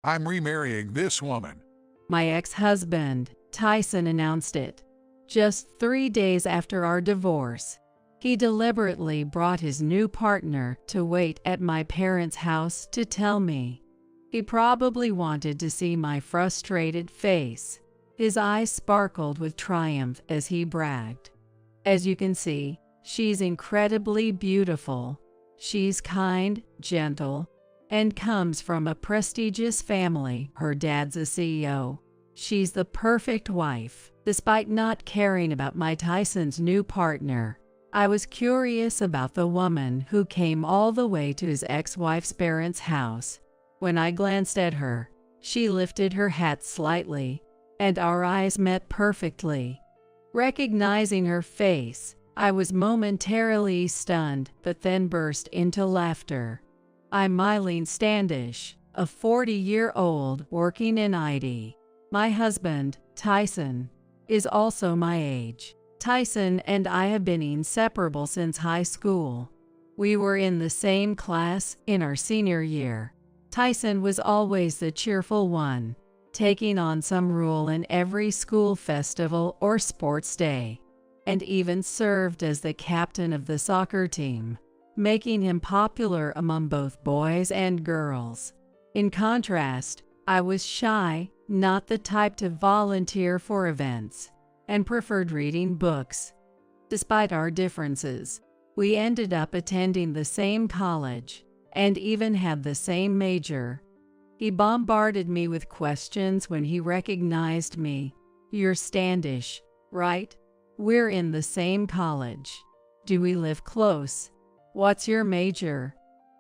I'm remarrying this woman. My ex-husband, Tyson, announced it. Just 3 days after our divorce, he deliberately brought his new partner to wait at my parents' house to tell me. He probably wanted to see my frustrated face. His eyes sparkled with triumph as he bragged. As you can see, she's incredibly beautiful. She's kind, gentle, and comes from a prestigious family. Her dad's a CEO. She's the perfect wife. Despite not caring about my Tyson's new partner, I was curious about the woman who came all the way to his ex-wife's parents' house. When I glanced at her, she lifted her hat slightly, and our eyes met perfectly. Recognizing her face, I was momentarily stunned, but then burst into laughter. I'm Mylene Standish, a 40-year-old working in IT. My husband, Tyson, is also my age. Tyson and I have been inseparable since high school. We were in the same class in our senior year. Tyson was always the cheerful one, taking on some role in every school festival or sports day, and even served as the captain of the soccer team, making him popular among both boys and girls. In contrast, I was shy, not the type to volunteer for events, and preferred reading books. Despite our differences, we ended up attending the same college and even had the same major. He bombarded me with questions when he recognized me. You're Standish, right? We're in the same college. Do we live close? What's your major?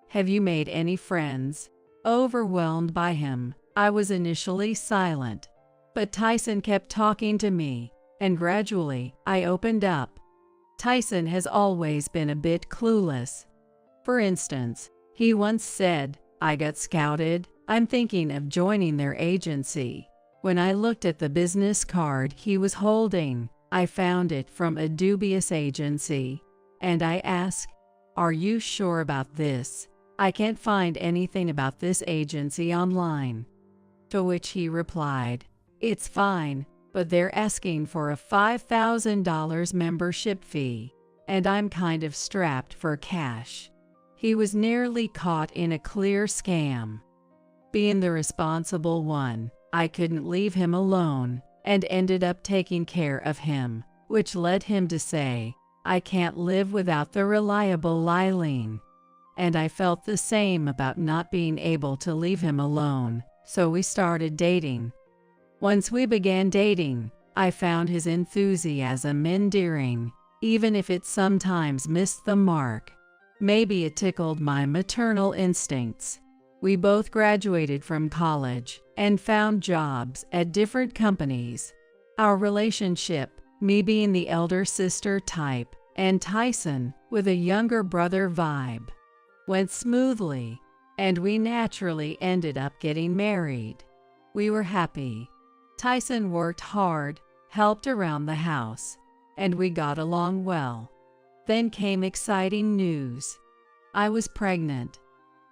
Have you made any friends? Overwhelmed by him, I was initially silent, but Tyson kept talking to me, and gradually I opened up. Tyson has always been a bit clueless. For instance, he once said, "I got scouted. I'm thinking of joining their agency." When I looked at the business card he was holding, I found it from a dubious agency, and I asked, "Are you sure about this? I can't find anything about this agency online." To which he replied, "It's fine, but they're asking for a $5,000 membership fee, and I'm kind of strapped for cash." He was nearly caught in a clear scam. Being the responsible one, I couldn't leave him alone and ended up taking care of him, which led him to say, "I can't live without the reliable Mylene." And I felt the same about not being able to leave him alone, so we started dating. Once we began dating, I found his enthusiasm endearing, even if it sometimes missed the mark. Maybe it tickled my maternal instincts. We both graduated from college and found jobs at different companies. Our relationship, me being the elder sister type and Tyson with a younger brother vibe, went smoothly, and we naturally ended up getting married. We were happy. Tyson worked hard, helped around the house, and we got along well. Then came exciting news. I was pregnant.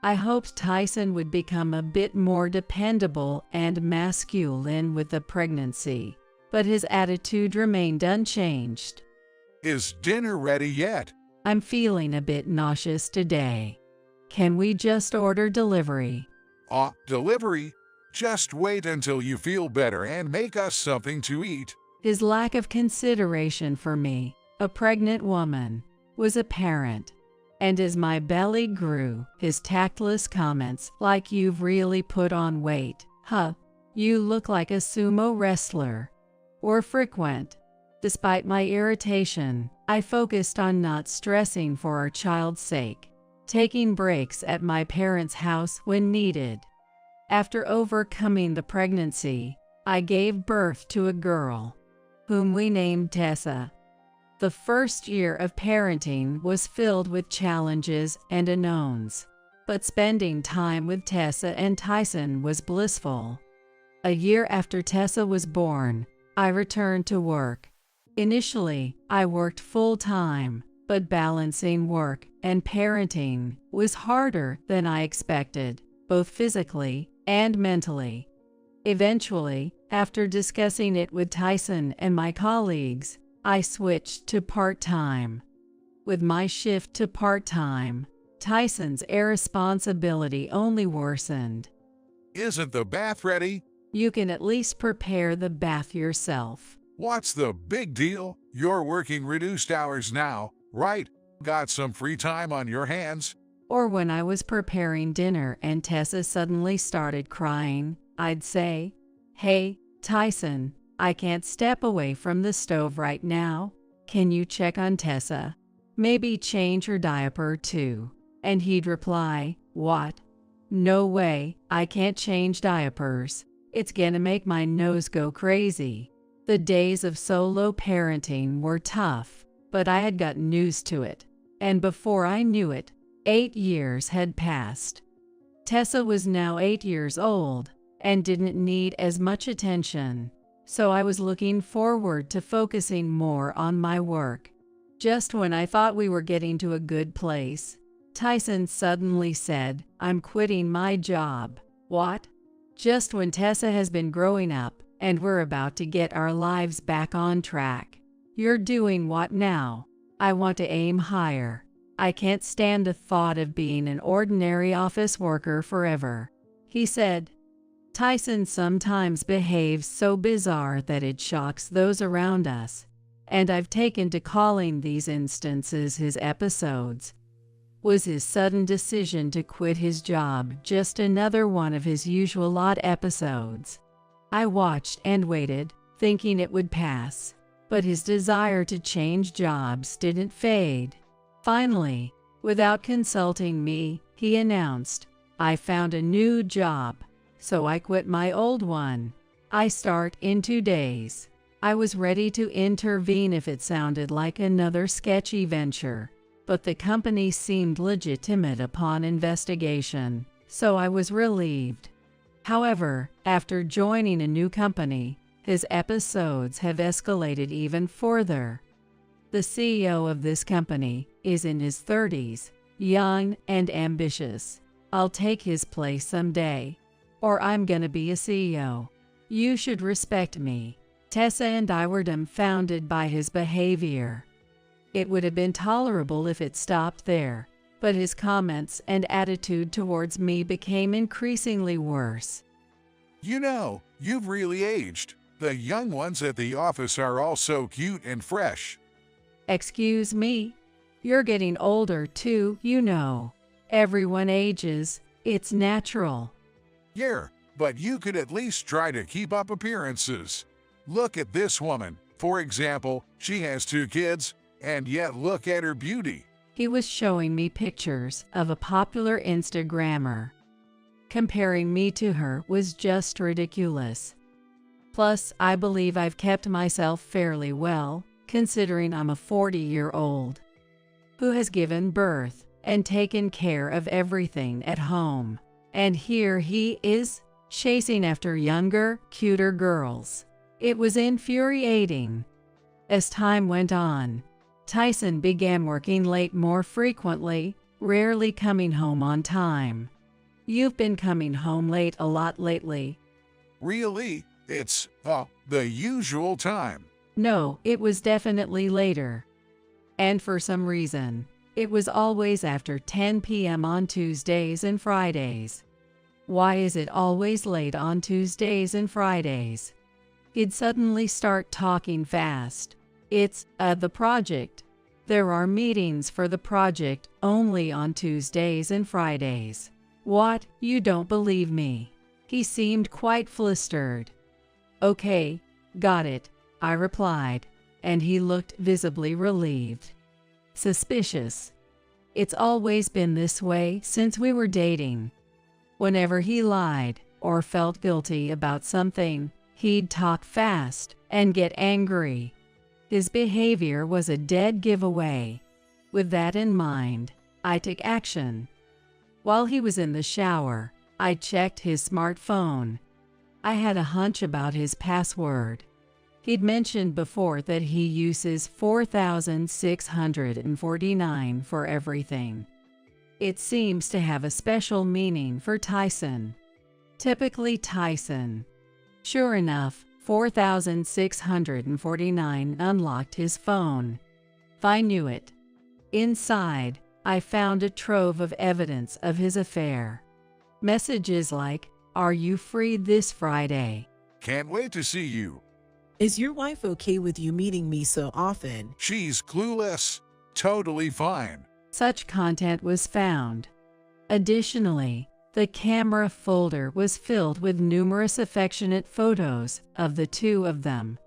I hoped Tyson would become a bit more dependable and masculine with the pregnancy, but his attitude remained unchanged. Is dinner ready yet? I'm feeling a bit nauseous today. Can we just order delivery? Delivery? Just wait until you feel better and make us something to eat. His lack of consideration for me, a pregnant woman, was apparent. And as my belly grew, his tactless comments like, "You've really put on weight, huh? You look like a sumo wrestler," were frequent. Despite my irritation, I focused on not stressing for our child's sake, taking breaks at my parents' house when needed. After overcoming the pregnancy, I gave birth to a girl, whom we named Tessa. The first year of parenting was filled with challenges and unknowns, but spending time with Tessa and Tyson was blissful. A year after Tessa was born, I returned to work. Initially, I worked full-time, but balancing work and parenting was harder than I expected, both physically and mentally. Eventually, after discussing it with Tyson and my colleagues, I switched to part-time. With my shift to part-time, Tyson's irresponsibility only worsened. Isn't the bath ready? You can at least prepare the bath yourself. What's the big deal? You're working reduced hours now, right? Got some free time on your hands? Or when I was preparing dinner and Tessa suddenly started crying, I'd say, "Hey, Tyson, I can't step away from the stove right now. Can you check on Tessa? Maybe change her diaper too." And he'd reply, "What? No way, I can't change diapers. It's gonna make my nose go crazy." The days of solo parenting were tough, but I had gotten used to it. And before I knew it, 8 years had passed. Tessa was now 8 years old and didn't need as much attention, so I was looking forward to focusing more on my work. Just when I thought we were getting to a good place, Tyson suddenly said, "I'm quitting my job." What? Just when Tessa has been growing up and we're about to get our lives back on track. You're doing what now? I want to aim higher. I can't stand the thought of being an ordinary office worker forever, he said. Tyson sometimes behaves so bizarre that it shocks those around us, and I've taken to calling these instances his episodes. Was his sudden decision to quit his job just another one of his usual odd episodes? I watched and waited, thinking it would pass, but his desire to change jobs didn't fade. Finally, without consulting me, he announced, "I found a new job, so I quit my old one. I start in 2 days." I was ready to intervene if it sounded like another sketchy venture, but the company seemed legitimate upon investigation, so I was relieved. However, after joining a new company, his episodes have escalated even further. The CEO of this company is in his 30s, young and ambitious. I'll take his place someday, or I'm gonna be a CEO. You should respect me. Tessa and I were dumbfounded by his behavior. It would have been tolerable if it stopped there, but his comments and attitude towards me became increasingly worse. You know, you've really aged. The young ones at the office are all so cute and fresh. Excuse me? You're getting older too, you know. Everyone ages. It's natural. Yeah, but you could at least try to keep up appearances. Look at this woman, for example. She has 2 kids, and yet look at her beauty. He was showing me pictures of a popular Instagrammer. Comparing me to her was just ridiculous. Plus, I believe I've kept myself fairly well, considering I'm a 40-year-old who has given birth and taken care of everything at home. And here he is, chasing after younger, cuter girls. It was infuriating. As time went on, Tyson began working late more frequently, rarely coming home on time. You've been coming home late a lot lately. Really? It's, the usual time. No, it was definitely later. And for some reason, it was always after 10 p.m. on Tuesdays and Fridays. Why is it always late on Tuesdays and Fridays? He'd suddenly start talking fast. It's, the project. There are meetings for the project only on Tuesdays and Fridays. What? You don't believe me? He seemed quite flustered. Okay, got it, I replied, and he looked visibly relieved. Suspicious. It's always been this way since we were dating. Whenever he lied or felt guilty about something, he'd talk fast and get angry. His behavior was a dead giveaway. With that in mind, I took action. While he was in the shower, I checked his smartphone. I had a hunch about his password. He'd mentioned before that he uses 4,649 for everything. It seems to have a special meaning for Tyson. Typically Tyson. Sure enough, 4,649 unlocked his phone. I knew it. Inside, I found a trove of evidence of his affair. Messages like, "Are you free this Friday?" Can't wait to see you. Is your wife okay with you meeting me so often? She's clueless. Totally fine. Such content was found. Additionally, the camera folder was filled with numerous affectionate photos of the two of them.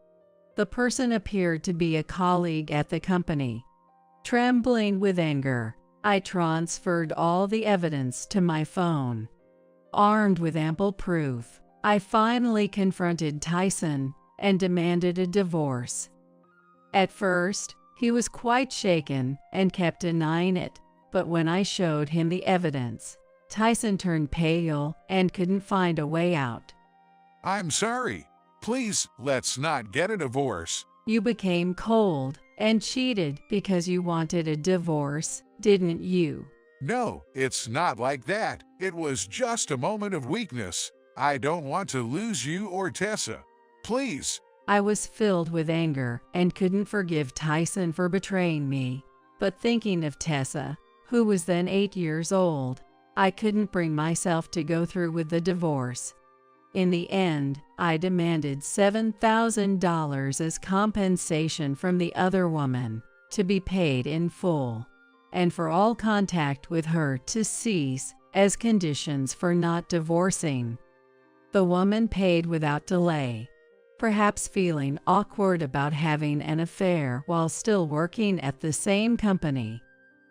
The person appeared to be a colleague at the company. Trembling with anger, I transferred all the evidence to my phone. Armed with ample proof, I finally confronted Tyson and demanded a divorce. At first, he was quite shaken and kept denying it, but when I showed him the evidence, Tyson turned pale and couldn't find a way out. I'm sorry. Please, let's not get a divorce. You became cold and cheated because you wanted a divorce, didn't you? No, it's not like that. It was just a moment of weakness. I don't want to lose you or Tessa. Please. I was filled with anger and couldn't forgive Tyson for betraying me. But thinking of Tessa, who was then 8 years old, I couldn't bring myself to go through with the divorce. In the end, I demanded $7,000 as compensation from the other woman, to be paid in full, and for all contact with her to cease as conditions for not divorcing. The woman paid without delay, perhaps feeling awkward about having an affair while still working at the same company.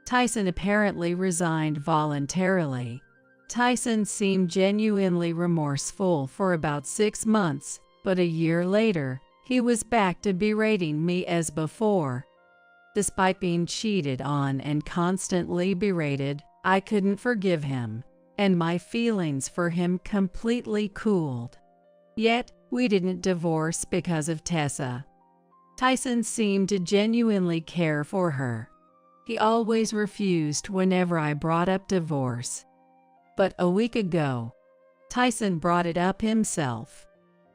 Tyson apparently resigned voluntarily. Tyson seemed genuinely remorseful for about 6 months, but a year later, he was back to berating me as before. Despite being cheated on and constantly berated, I couldn't forgive him, and my feelings for him completely cooled. Yet, we didn't divorce because of Tessa. Tyson seemed to genuinely care for her. He always refused whenever I brought up divorce. But a week ago, Tyson brought it up himself.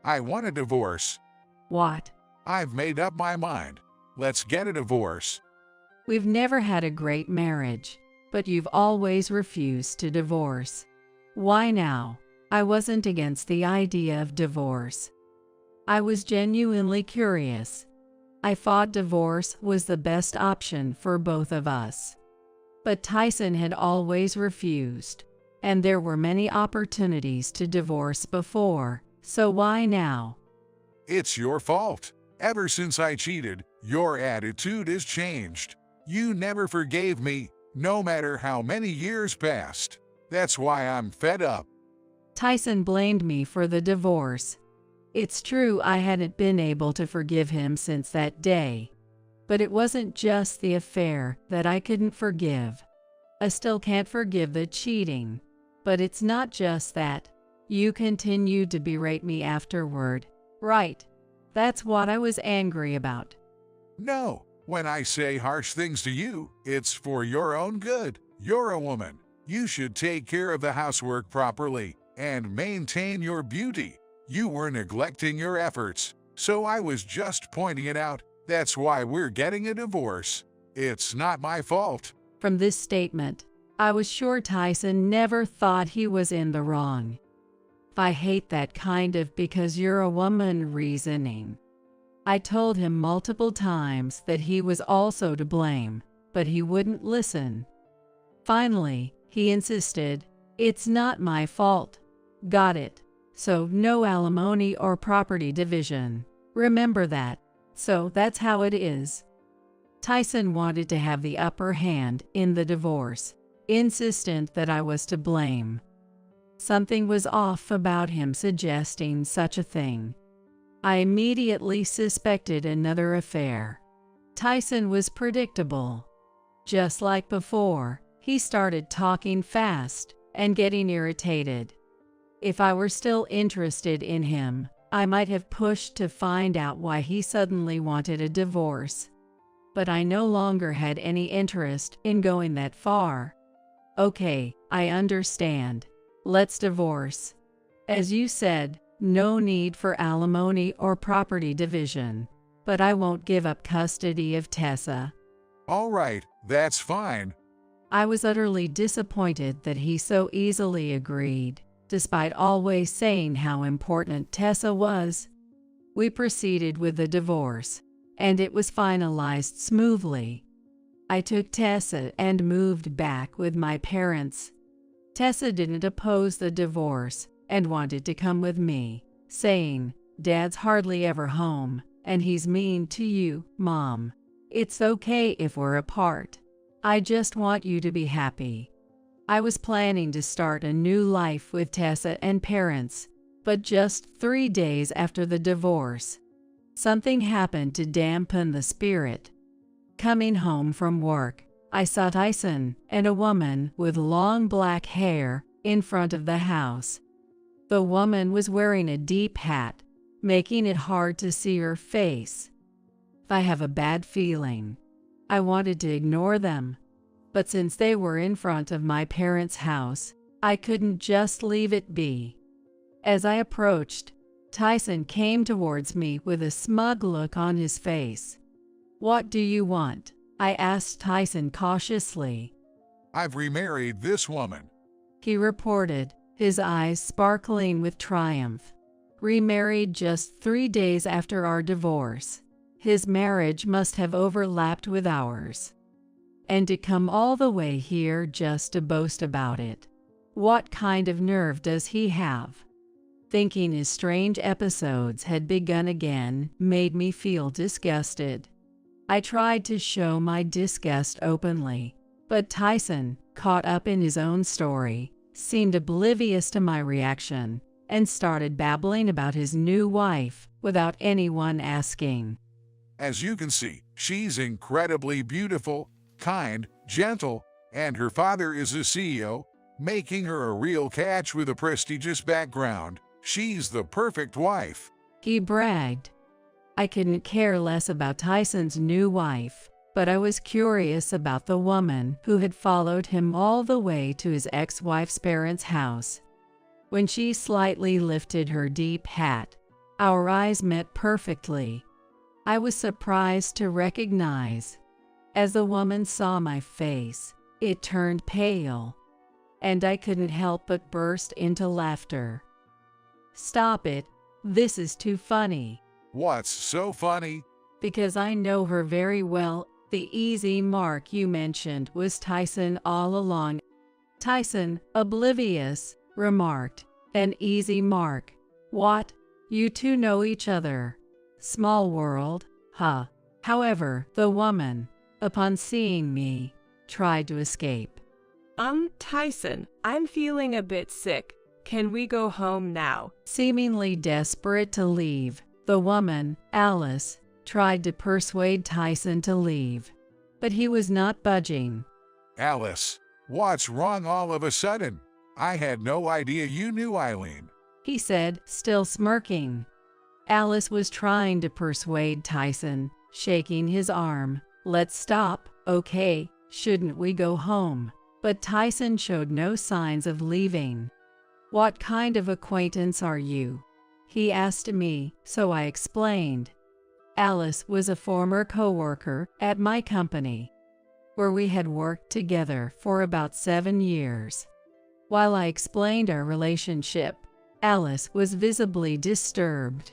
I want a divorce. What? I've made up my mind. Let's get a divorce. We've never had a great marriage, but you've always refused to divorce. Why now? I wasn't against the idea of divorce. I was genuinely curious. I thought divorce was the best option for both of us. But Tyson had always refused, and there were many opportunities to divorce before, so why now? It's your fault. Ever since I cheated, your attitude has changed. You never forgave me, no matter how many years passed. That's why I'm fed up. Tyson blamed me for the divorce. It's true I hadn't been able to forgive him since that day. But it wasn't just the affair that I couldn't forgive. I still can't forgive the cheating. But it's not just that. You continued to berate me afterward. Right. That's what I was angry about. No, when I say harsh things to you, it's for your own good. You're a woman. You should take care of the housework properly and maintain your beauty. You were neglecting your efforts, so I was just pointing it out. That's why we're getting a divorce. It's not my fault. From this statement, I was sure Tyson never thought he was in the wrong. I hate that kind of because you're a woman reasoning. I told him multiple times that he was also to blame, but he wouldn't listen. Finally, he insisted, "It's not my fault." Got it. So no alimony or property division. Remember that. So that's how it is. Tyson wanted to have the upper hand in the divorce, insistent that I was to blame. Something was off about him suggesting such a thing. I immediately suspected another affair. Tyson was predictable. Just like before, he started talking fast and getting irritated. If I were still interested in him, I might have pushed to find out why he suddenly wanted a divorce. But I no longer had any interest in going that far. Okay, I understand. Let's divorce. As you said, no need for alimony or property division. But I won't give up custody of Tessa. All right, that's fine. I was utterly disappointed that he so easily agreed, despite always saying how important Tessa was. We proceeded with the divorce, and it was finalized smoothly. I took Tessa and moved back with my parents. Tessa didn't oppose the divorce and wanted to come with me, saying, "Dad's hardly ever home, and he's mean to you, Mom. It's okay if we're apart. I just want you to be happy." I was planning to start a new life with Tessa and parents, but just 3 days after the divorce, something happened to dampen the spirit. Coming home from work, I saw Tyson and a woman with long black hair in front of the house. The woman was wearing a deep hat, making it hard to see her face. I have a bad feeling. I wanted to ignore them, but since they were in front of my parents' house, I couldn't just leave it be. As I approached, Tyson came towards me with a smug look on his face. "What do you want?" I asked Tyson cautiously. I've remarried this woman. He reported, his eyes sparkling with triumph. Remarried just 3 days after our divorce. His marriage must have overlapped with ours. And to come all the way here just to boast about it. What kind of nerve does he have? Thinking his strange episodes had begun again made me feel disgusted. I tried to show my disgust openly, but Tyson, caught up in his own story, seemed oblivious to my reaction and started babbling about his new wife without anyone asking. As you can see, she's incredibly beautiful, kind, gentle, and her father is a CEO, making her a real catch with a prestigious background. She's the perfect wife. He bragged. I couldn't care less about Tyson's new wife, but I was curious about the woman who had followed him all the way to his ex-wife's parents' house. When she slightly lifted her deep hat, our eyes met perfectly. I was surprised to recognize. As the woman saw my face, it turned pale, and I couldn't help but burst into laughter. "Stop it, this is too funny." What's so funny? Because I know her very well. The easy mark you mentioned was Tyson all along. Tyson, oblivious, remarked, "An easy mark. What? You two know each other. Small world, huh?" However, the woman, upon seeing me, tried to escape. Tyson, I'm feeling a bit sick. Can we go home now?" Seemingly desperate to leave, the woman, Alice, tried to persuade Tyson to leave, but he was not budging. Alice, what's wrong all of a sudden? I had no idea you knew Eileen. He said, still smirking. Alice was trying to persuade Tyson, shaking his arm. "Let's stop, okay? Shouldn't we go home?" But Tyson showed no signs of leaving. "What kind of acquaintance are you?" he asked me, so I explained. Alice was a former co-worker at my company, where we had worked together for about 7 years. While I explained our relationship, Alice was visibly disturbed.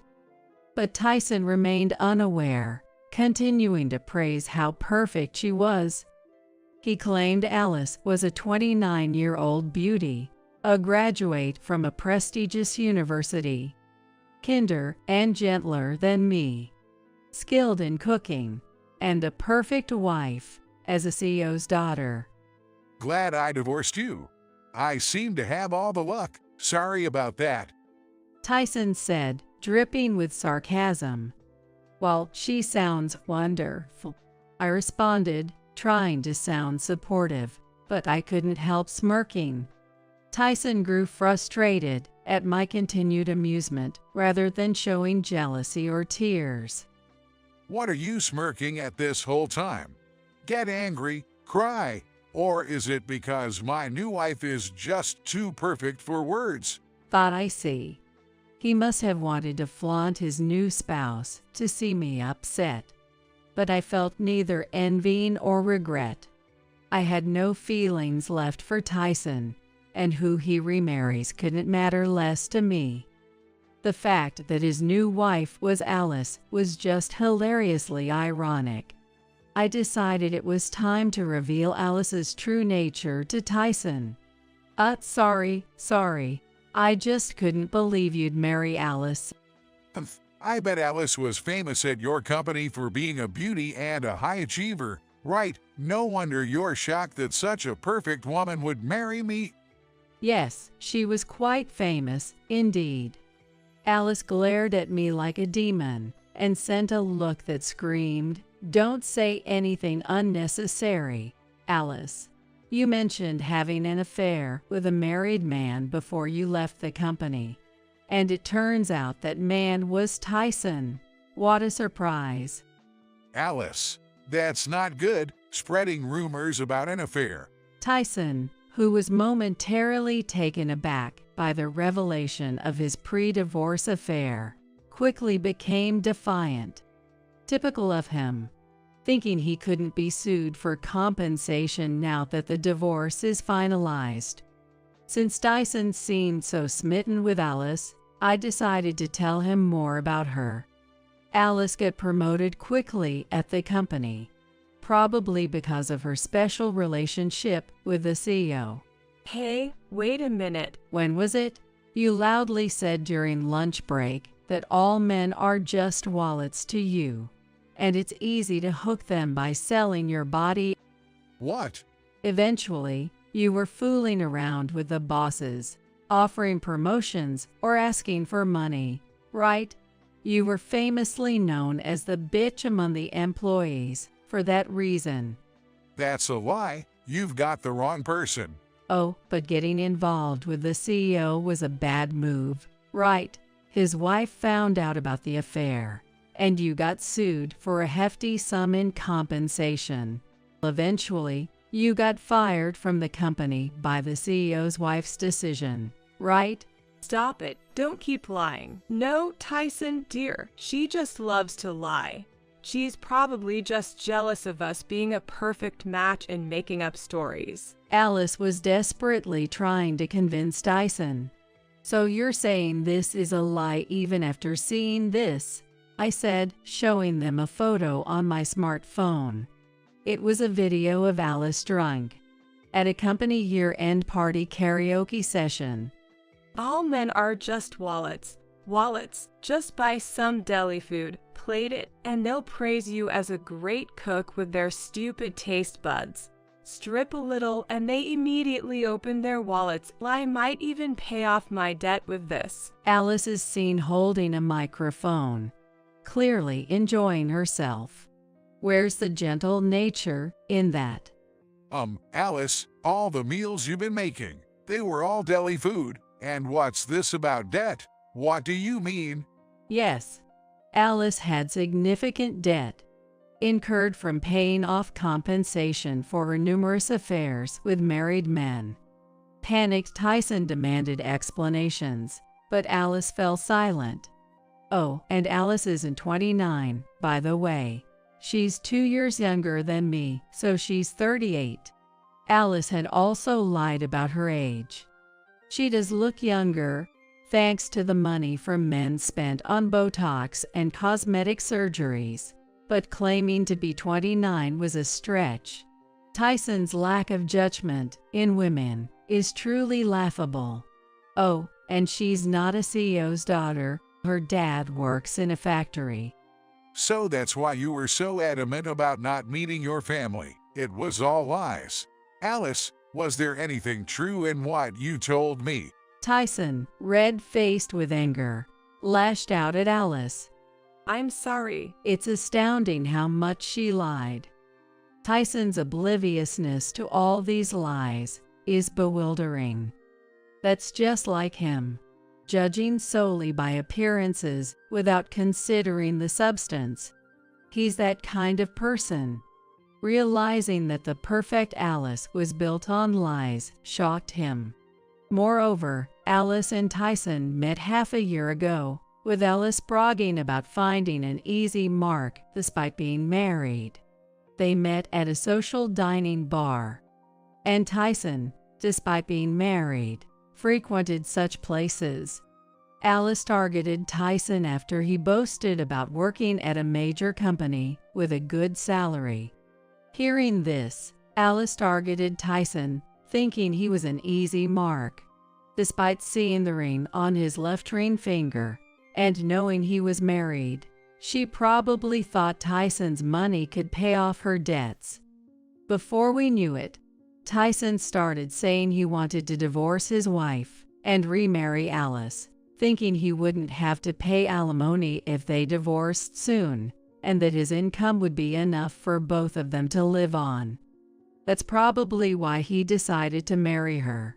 But Tyson remained unaware, continuing to praise how perfect she was. He claimed Alice was a 29-year-old beauty, a graduate from a prestigious university, kinder and gentler than me, skilled in cooking, and a perfect wife as a CEO's daughter. Glad I divorced you. I seem to have all the luck. Sorry about that. Tyson said, dripping with sarcasm. "Well, she sounds wonderful," I responded, trying to sound supportive, but I couldn't help smirking. Tyson grew frustrated at my continued amusement rather than showing jealousy or tears. What are you smirking at this whole time? Get angry, cry, or is it because my new wife is just too perfect for words? thought I see. He must have wanted to flaunt his new spouse to see me upset. But I felt neither envy or regret. I had no feelings left for Tyson, and who he remarries couldn't matter less to me. The fact that his new wife was Alice was just hilariously ironic. I decided it was time to reveal Alice's true nature to Tyson. Sorry. I just couldn't believe you'd marry Alice. I bet Alice was famous at your company for being a beauty and a high achiever, right? No wonder you're shocked that such a perfect woman would marry me. Yes, she was quite famous, indeed. Alice glared at me like a demon and sent a look that screamed, "Don't say anything unnecessary, Alice. You mentioned having an affair with a married man before you left the company. And it turns out that man was Tyson. What a surprise." Alice, that's not good, spreading rumors about an affair. Tyson, who was momentarily taken aback by the revelation of his pre-divorce affair, quickly became defiant. Typical of him, thinking he couldn't be sued for compensation now that the divorce is finalized. Since Tyson seemed so smitten with Alice, I decided to tell him more about her. Alice got promoted quickly at the company, probably because of her special relationship with the CEO. Hey, wait a minute. When was it? You loudly said during lunch break that all men are just wallets to you, and it's easy to hook them by selling your body. What? Eventually, you were fooling around with the bosses, offering promotions or asking for money, right? You were famously known as the bitch among the employees for that reason. That's a lie. You've got the wrong person. Oh, but getting involved with the CEO was a bad move, right? His wife found out about the affair, and you got sued for a hefty sum in compensation. Eventually, you got fired from the company by the CEO's wife's decision, right? Stop it. Don't keep lying. No, Tyson, dear. She just loves to lie. She's probably just jealous of us being a perfect match and making up stories. Alice was desperately trying to convince Tyson. So you're saying this is a lie even after seeing this? I said, showing them a photo on my smartphone. It was a video of Alice drunk at a company year-end party karaoke session. All men are just wallets. Wallets. Just buy some deli food, plate it, and they'll praise you as a great cook with their stupid taste buds. Strip a little and they immediately open their wallets. I might even pay off my debt with this. Alice is seen holding a microphone, clearly enjoying herself. Where's the gentle nature in that? Alice, all the meals you've been making, they were all deli food. And what's this about debt? What do you mean? Yes, Alice had significant debt incurred from paying off compensation for her numerous affairs with married men. Panicked Tyson demanded explanations, but Alice fell silent. Oh, and Alice isn't 29, by the way. She's 2 years younger than me, so she's 38. Alice had also lied about her age. She does look younger, thanks to the money from men spent on Botox and cosmetic surgeries, but claiming to be 29 was a stretch. Tyson's lack of judgment in women is truly laughable. Oh, and she's not a CEO's daughter. Her dad works in a factory. So that's why you were so adamant about not meeting your family. It was all lies. Alice, was there anything true in what you told me? Tyson, red-faced with anger, lashed out at Alice. I'm sorry. It's astounding how much she lied. Tyson's obliviousness to all these lies is bewildering. That's just like him, judging solely by appearances without considering the substance. He's that kind of person. Realizing that the perfect Alice was built on lies shocked him. Moreover, Alice and Tyson met half a year ago, with Alice bragging about finding an easy mark despite being married. They met at a social dining bar, and Tyson, despite being married, frequented such places. Alice targeted Tyson after he boasted about working at a major company with a good salary. Hearing this, Alice targeted Tyson, thinking he was an easy mark. Despite seeing the ring on his left ring finger and knowing he was married, she probably thought Tyson's money could pay off her debts. Before we knew it, Tyson started saying he wanted to divorce his wife and remarry Alice, thinking he wouldn't have to pay alimony if they divorced soon, and that his income would be enough for both of them to live on. That's probably why he decided to marry her.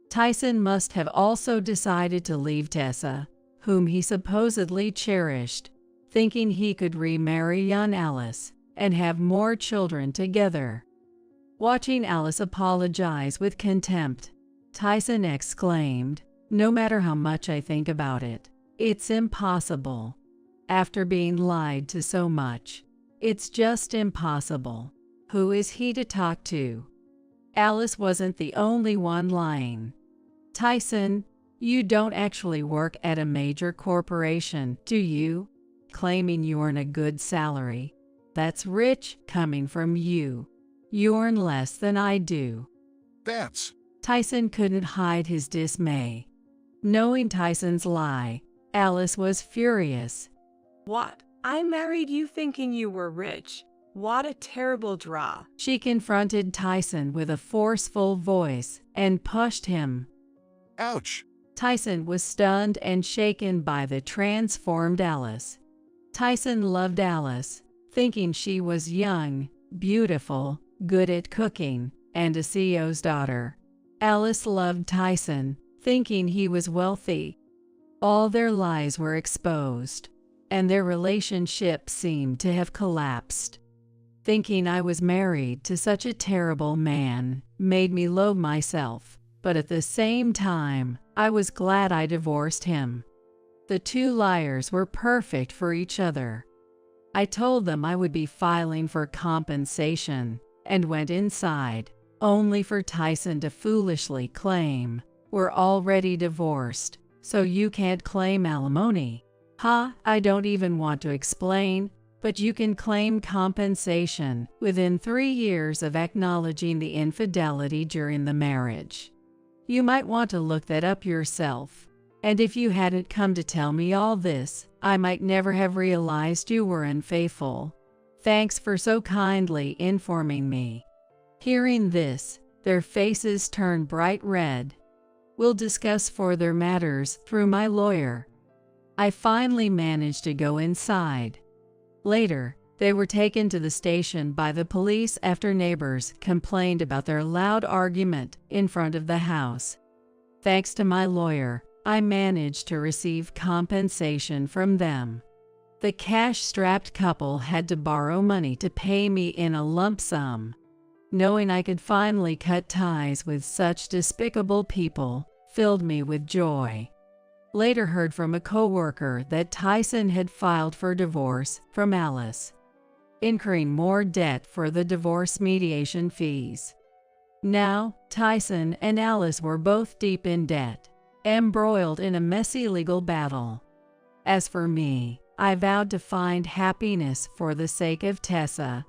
Tyson must have also decided to leave Tessa, whom he supposedly cherished, thinking he could remarry young Alice and have more children together. Watching Alice apologize with contempt, Tyson exclaimed, "No matter how much I think about it, it's impossible. After being lied to so much, it's just impossible. Who is he to talk to?" Alice wasn't the only one lying. "Tyson, you don't actually work at a major corporation, do you? Claiming you earn a good salary. That's rich coming from you. You earn less than I do." That's Tyson couldn't hide his dismay. Knowing Tyson's lie, Alice was furious. What? I married you thinking you were rich. What a terrible draw. She confronted Tyson with a forceful voice and pushed him. ouch. Tyson was stunned and shaken by the transformed Alice. Tyson loved Alice, thinking she was young, beautiful, good at cooking, and a CEO's daughter. Alice loved Tyson, thinking he was wealthy. All their lies were exposed, and their relationship seemed to have collapsed. Thinking I was married to such a terrible man made me loathe myself, but at the same time, I was glad I divorced him. The two liars were perfect for each other. I told them I would be filing for compensation and went inside, only for Tyson to foolishly claim, "We're already divorced, so you can't claim alimony." I don't even want to explain, but you can claim compensation within 3 years of acknowledging the infidelity during the marriage. You might want to look that up yourself. And if you hadn't come to tell me all this, I might never have realized you were unfaithful. Thanks for so kindly informing me. Hearing this, their faces turned bright red. We'll discuss further matters through my lawyer. I finally managed to go inside. Later, they were taken to the station by the police after neighbors complained about their loud argument in front of the house. Thanks to my lawyer, I managed to receive compensation from them. The cash-strapped couple had to borrow money to pay me in a lump sum. Knowing I could finally cut ties with such despicable people filled me with joy. Later heard from a coworker that Tyson had filed for divorce from Alice, incurring more debt for the divorce mediation fees. Now, Tyson and Alice were both deep in debt, embroiled in a messy legal battle. As for me, I vowed to find happiness for the sake of Tessa